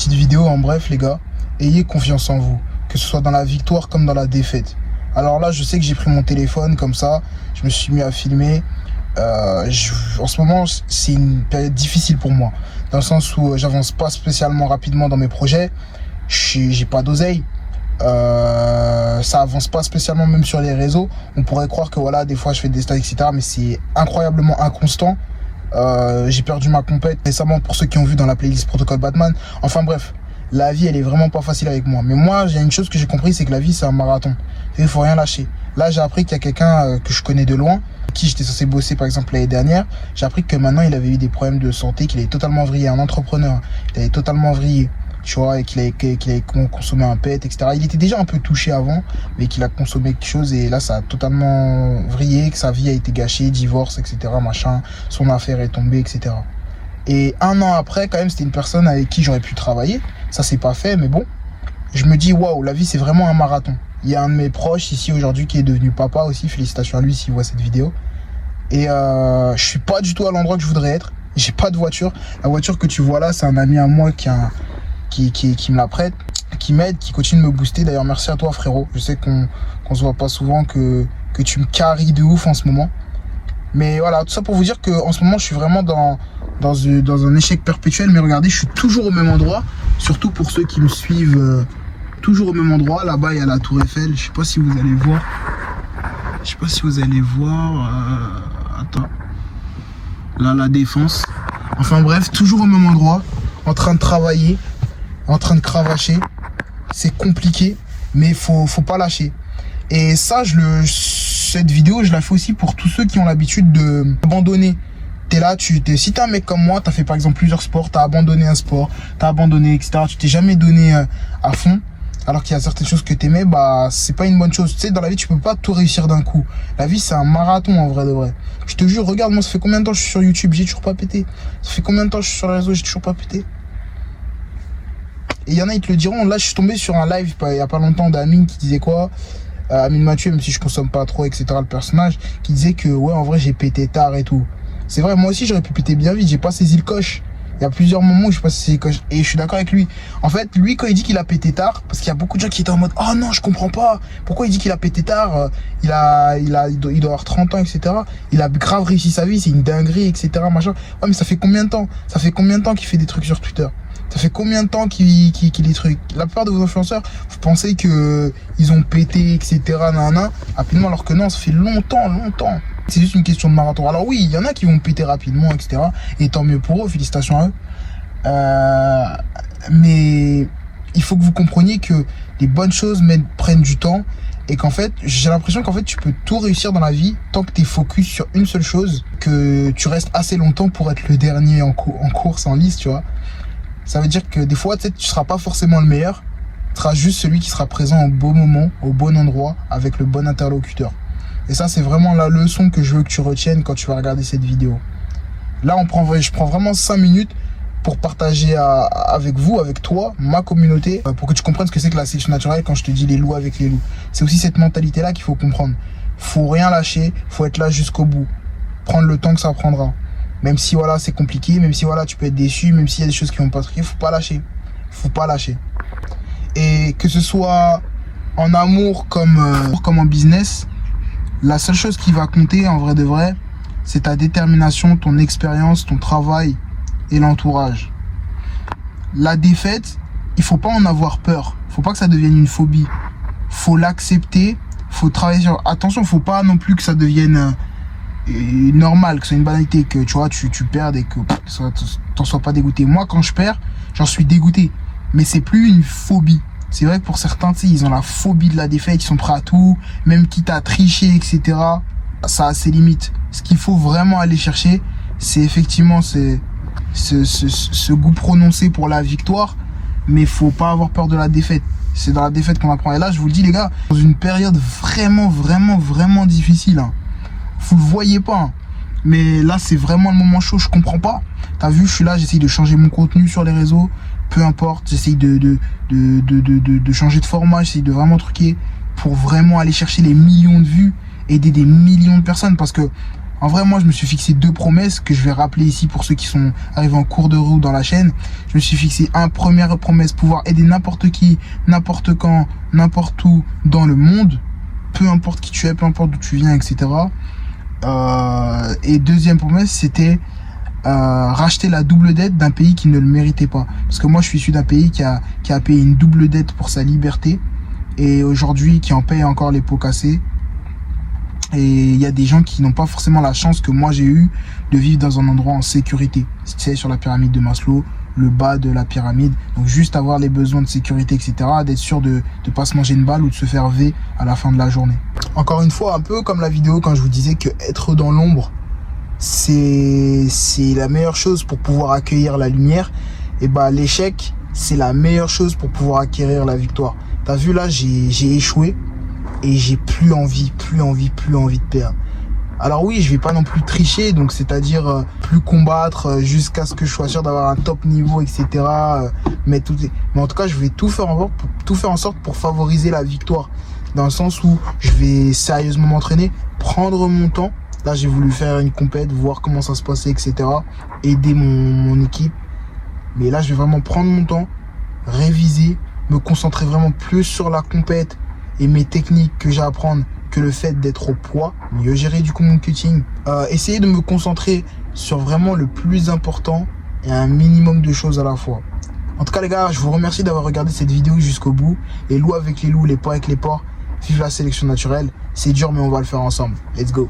petite vidéo. En bref, les gars, ayez confiance en vous, que ce soit dans la victoire comme dans la défaite. Alors là, je sais que j'ai pris mon téléphone comme ça, je me suis mis à filmer. En ce moment, c'est une période difficile pour moi, dans le sens où j'avance pas spécialement rapidement dans mes projets. J'ai pas d'oseille. Ça avance pas spécialement même sur les réseaux. On pourrait croire que voilà, des fois je fais des stats, etc. Mais c'est incroyablement inconstant. J'ai perdu ma compète récemment pour ceux qui ont vu dans la playlist Protocole Batman. Enfin bref, la vie elle est vraiment pas facile avec moi. Mais moi, j'ai une chose que j'ai compris, c'est que la vie c'est un marathon. Et il faut rien lâcher. Là, j'ai appris qu'il y a quelqu'un que je connais de loin, qui j'étais censé bosser par exemple l'année dernière. J'ai appris que maintenant il avait eu des problèmes de santé, qu'il avait totalement vrillé, un entrepreneur. Il avait totalement vrillé. Tu vois, et qu'il avait consommé un pet, etc. Il était déjà un peu touché avant, mais qu'il a consommé quelque chose et là, ça a totalement vrillé, que sa vie a été gâchée, divorce, etc., machin, son affaire est tombée, etc. Et un an après, quand même, c'était une personne avec qui j'aurais pu travailler. Ça, c'est pas fait, mais bon. Je me dis, waouh, la vie, c'est vraiment un marathon. Il y a un de mes proches ici aujourd'hui qui est devenu papa aussi. Félicitations à lui s'il voit cette vidéo. Et je suis pas du tout à l'endroit que je voudrais être. J'ai pas de voiture. La voiture que tu vois là, c'est un ami à moi qui me la prête, qui m'aide, qui continue de me booster. D'ailleurs, merci à toi, frérot. Je sais qu'on se voit pas souvent, que tu me carries de ouf en ce moment. Mais voilà, tout ça pour vous dire qu'en ce moment, je suis vraiment dans un échec perpétuel. Mais regardez, je suis toujours au même endroit. Surtout pour ceux qui me suivent, toujours au même endroit. Là-bas, il y a la Tour Eiffel. Je sais pas si vous allez voir. Attends. Là, la Défense. Enfin bref, toujours au même endroit, en train de travailler, en train de cravacher. C'est compliqué, mais faut pas lâcher. Et ça, cette vidéo, je la fais aussi pour tous ceux qui ont l'habitude d'abandonner. T'es là, si t'es un mec comme moi, t'as fait par exemple plusieurs sports, t'as abandonné un sport, t'as abandonné, etc. Tu t'es jamais donné à fond, alors qu'il y a certaines choses que t'aimais, bah c'est pas une bonne chose. Tu sais, dans la vie, tu peux pas tout réussir d'un coup. La vie, c'est un marathon en vrai de vrai. Je te jure, regarde, moi, ça fait combien de temps je suis sur YouTube, j'ai toujours pas pété. Ça fait combien de temps je suis sur les réseaux, j'ai toujours pas pété. Et il y en a, ils te le diront. Là, je suis tombé sur un live il y a pas longtemps d'Amine qui disait quoi, Amine Mathieu, même si je consomme pas trop, etc., le personnage, qui disait que ouais, en vrai, j'ai pété tard et tout. C'est vrai, moi aussi, j'aurais pu péter bien vite. J'ai pas saisi le coche. Il y a plusieurs moments où je passe saisi le coche. Et je suis d'accord avec lui. En fait, lui, quand il dit qu'il a pété tard, parce qu'il y a beaucoup de gens qui étaient en mode, oh non, je comprends pas. Pourquoi il dit qu'il a pété tard? Il doit avoir 30 ans, etc. Il a grave réussi sa vie. C'est une dinguerie, etc., machin. Ouais, mais ça fait combien de temps? Ça fait combien de temps qu'il fait des trucs sur Twitter? Ça fait combien de temps qu'il les trucs? La plupart de vos influenceurs, vous pensez que ils ont pété, etc., rapidement, alors que non, ça fait longtemps. C'est juste une question de marathon. Alors oui, il y en a qui vont péter rapidement, etc. Et tant mieux pour eux, félicitations à eux. Mais il faut que vous compreniez que les bonnes choses prennent du temps. Et qu'en fait, j'ai l'impression qu'en fait, tu peux tout réussir dans la vie tant que tu es focus sur une seule chose, que tu restes assez longtemps pour être le dernier en course, en lice, tu vois. Ça veut dire que des fois, tu seras pas forcément le meilleur. Tu seras juste celui qui sera présent au bon moment, au bon endroit, avec le bon interlocuteur. Et ça, c'est vraiment la leçon que je veux que tu retiennes quand tu vas regarder cette vidéo. Là, je prends vraiment 5 minutes pour partager avec vous, avec toi, ma communauté, pour que tu comprennes ce que c'est que la sélection naturelle quand je te dis les loups avec les loups. C'est aussi cette mentalité-là qu'il faut comprendre. Faut rien lâcher, faut être là jusqu'au bout. Prendre le temps que ça prendra. Même si voilà, c'est compliqué, même si voilà, tu peux être déçu, même s'il y a des choses qui vont pas se faire, faut pas lâcher. Faut pas lâcher. Et que ce soit en amour comme en business, la seule chose qui va compter en vrai de vrai, c'est ta détermination, ton expérience, ton travail et l'entourage. La défaite, il faut pas en avoir peur. Faut pas que ça devienne une phobie. Faut l'accepter, faut travailler sur... Attention, faut pas non plus que ça devienne normal, que ce soit une banalité, que tu vois, tu perdes et que t'en sois pas dégoûté. Moi, quand je perds, j'en suis dégoûté. Mais c'est plus une phobie. C'est vrai que pour certains, tu sais, ils ont la phobie de la défaite, ils sont prêts à tout, même quitte à tricher, etc. Ça a ses limites. Ce qu'il faut vraiment aller chercher, c'est effectivement ce goût prononcé pour la victoire, mais il faut pas avoir peur de la défaite. C'est dans la défaite qu'on apprend. Et là, je vous le dis, les gars, dans une période vraiment difficile, hein. Vous le voyez pas, hein. Mais là, c'est vraiment le moment chaud. Je comprends pas. T'as vu, je suis là, j'essaye de changer mon contenu sur les réseaux. Peu importe, j'essaye de changer de format, j'essaye de vraiment truquer pour vraiment aller chercher les millions de vues, aider des millions de personnes. Parce que En vrai, moi, je me suis fixé 2 promesses que je vais rappeler ici pour ceux qui sont arrivés en cours de route dans la chaîne. Je me suis fixé première promesse, pouvoir aider n'importe qui, n'importe quand, n'importe où dans le monde, peu importe qui tu es, peu importe d'où tu viens, etc. Et deuxième promesse, c'était racheter la double dette d'un pays qui ne le méritait pas. Parce que moi, je suis issu d'un pays qui a payé une double dette pour sa liberté et aujourd'hui qui en paye encore les pots cassés. Et il y a des gens qui n'ont pas forcément la chance que moi j'ai eu de vivre dans un endroit en sécurité. C'est sur la pyramide de Maslow, le bas de la pyramide. Donc juste avoir les besoins de sécurité, etc. D'être sûr de ne pas se manger une balle ou de se faire V à la fin de la journée. Encore une fois, un peu comme la vidéo quand je vous disais que être dans l'ombre, c'est la meilleure chose pour pouvoir accueillir la lumière. Et bah l'échec, c'est la meilleure chose pour pouvoir acquérir la victoire. T'as vu là, j'ai échoué. Et j'ai plus envie de perdre. Alors oui, je vais pas non plus tricher, donc c'est-à-dire plus combattre jusqu'à ce que je sois sûr d'avoir un top niveau, etc. Mais en tout cas, je vais tout faire en sorte pour favoriser la victoire. Dans le sens où je vais sérieusement m'entraîner, prendre mon temps. Là, j'ai voulu faire une compète, voir comment ça se passait, etc. Aider mon équipe. Mais là, je vais vraiment prendre mon temps, réviser, me concentrer vraiment plus sur la compète et mes techniques que j'ai à apprendre que le fait d'être au poids, mieux gérer du compound cutting, essayer de me concentrer sur vraiment le plus important et un minimum de choses à la fois. En tout cas les gars, je vous remercie d'avoir regardé cette vidéo jusqu'au bout. Les loups avec les loups, les porcs avec les porcs, vive la sélection naturelle. C'est dur mais on va le faire ensemble. Let's go.